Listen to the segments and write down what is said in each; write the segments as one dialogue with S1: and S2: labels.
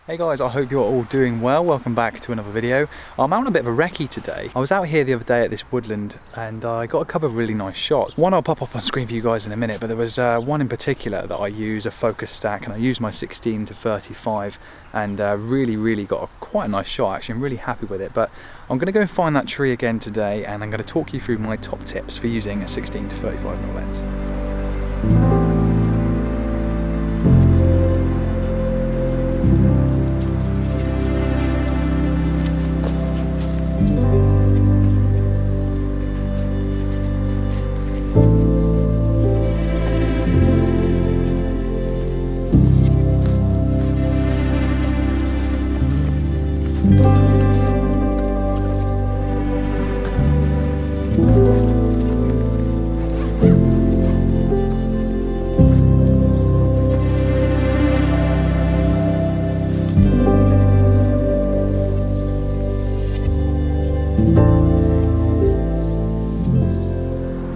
S1: Hey guys, I hope you're all doing well. Welcome back to another video. I'm out on a bit of a recce today. I was out here the other day at this woodland and I got a couple of really nice shots. One I'll pop up on screen for you guys in a minute, but there was one in particular that I use, a focus stack, and I used my 16 to 35 and really got quite a nice shot. Actually, I'm really happy with it, but I'm going to go and find that tree again today and I'm going to talk you through my top tips for using a 16 to 35mm lens.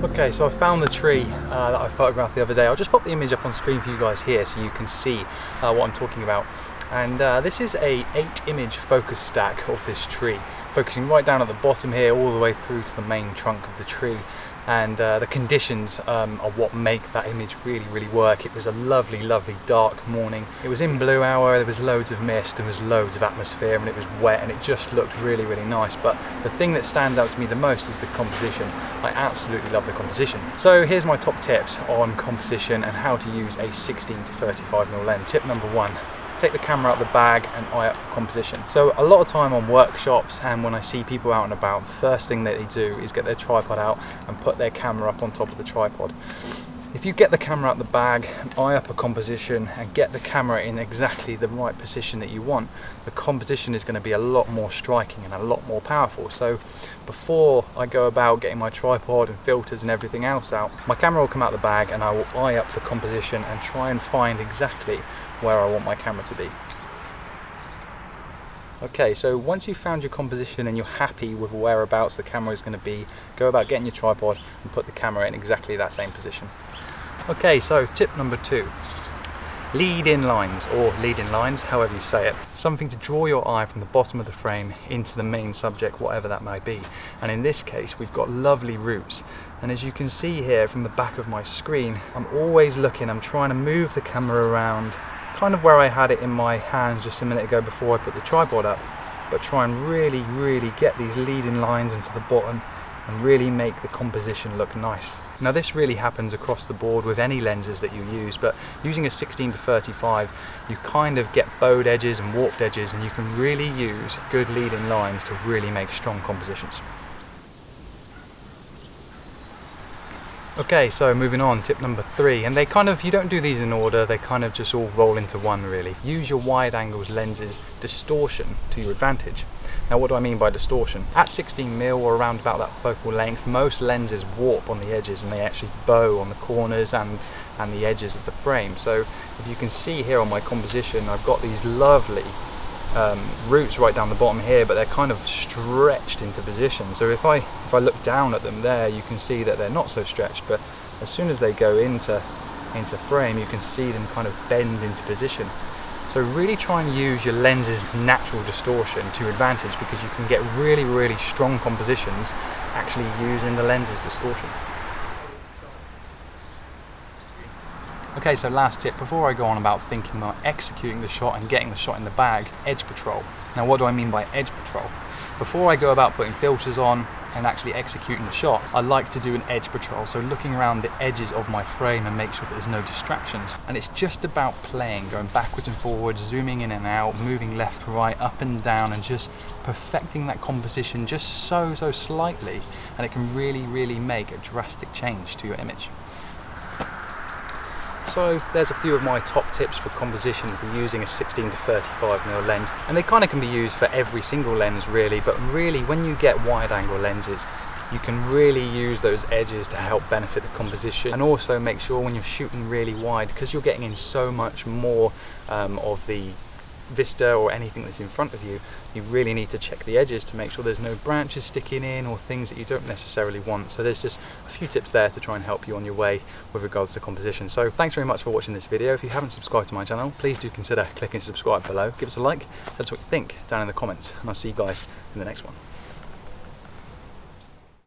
S1: Okay, so I found the tree that I photographed the other day. I'll just pop the image up on screen for you guys here so you can see what I'm talking about. And this is a 8-image focus stack of this tree, focusing right down at the bottom here all the way through to the main trunk of the tree. And the conditions are what make that image really work. It was a lovely dark morning. It was in blue hour, there was loads of mist, there was loads of atmosphere, and it was wet, and it just looked really nice. But the thing that stands out to me the most is the composition. I absolutely love the composition. So here's my top tips on composition and how to use a 16 to 35mm lens. Tip number 1. Take the camera out of the bag and eye up the composition. So a lot of time on workshops and when I see people out and about, the first thing that they do is get their tripod out and put their camera up on top of the tripod. If you get the camera out of the bag and eye up a composition and get the camera in exactly the right position that you want, the composition is going to be a lot more striking and a lot more powerful. So before I go about getting my tripod and filters and everything else out, my camera will come out of the bag and I will eye up the composition and try and find exactly where I want my camera to be. Okay, so once you've found your composition and you're happy with whereabouts the camera is going to be, go about getting your tripod and put the camera in exactly that same position. Okay, so tip number 2. Lead-in lines, or lead-in lines, however you say it. Something to draw your eye from the bottom of the frame into the main subject, whatever that may be. And in this case, we've got lovely roots. And as you can see here from the back of my screen, I'm always looking, I'm trying to move the camera around, kind of where I had it in my hands just a minute ago before I put the tripod up, but try and really get these leading lines into the bottom and really make the composition look nice. Now this really happens across the board with any lenses that you use, but using a 16 to 35 you kind of get bowed edges and warped edges, and you can really use good leading lines to really make strong compositions. Okay, so moving on, tip number 3, and you don't do these in order, they kind of just all roll into one really. Use your wide angles lenses distortion to your advantage. Now what do I mean by distortion? At 16mm or around about that focal length, most lenses warp on the edges and they actually bow on the corners and the edges of the frame. So if you can see here on my composition, I've got these lovely roots right down the bottom here, but they're kind of stretched into position. So if I look down at them there, you can see that they're not so stretched, but as soon as they go into frame, you can see them kind of bend into position. So really try and use your lens's natural distortion to your advantage, because you can get really strong compositions actually using the lens's distortion. Okay, so last tip, before I go on about thinking about executing the shot and getting the shot in the bag, edge patrol. Now what do I mean by edge patrol? Before I go about putting filters on and actually executing the shot, I like to do an edge patrol, so looking around the edges of my frame and make sure that there's no distractions. And it's just about playing, going backwards and forwards, zooming in and out, moving left, right, up and down, and just perfecting that composition just so slightly, and it can really make a drastic change to your image. So there's a few of my top tips for composition for using a 16 to 35mm lens, and they kind of can be used for every single lens really, but really when you get wide angle lenses you can really use those edges to help benefit the composition, and also make sure when you're shooting really wide, because you're getting in so much more of the vista or anything that's in front of you, you really need to check the edges to make sure there's no branches sticking in or things that you don't necessarily want. So there's just a few tips there to try and help you on your way with regards to composition. So thanks very much for watching this video. If you haven't subscribed to my channel, please do consider clicking subscribe below. Give us a like, tell us what you think down in the comments, and I'll see you guys in the next one.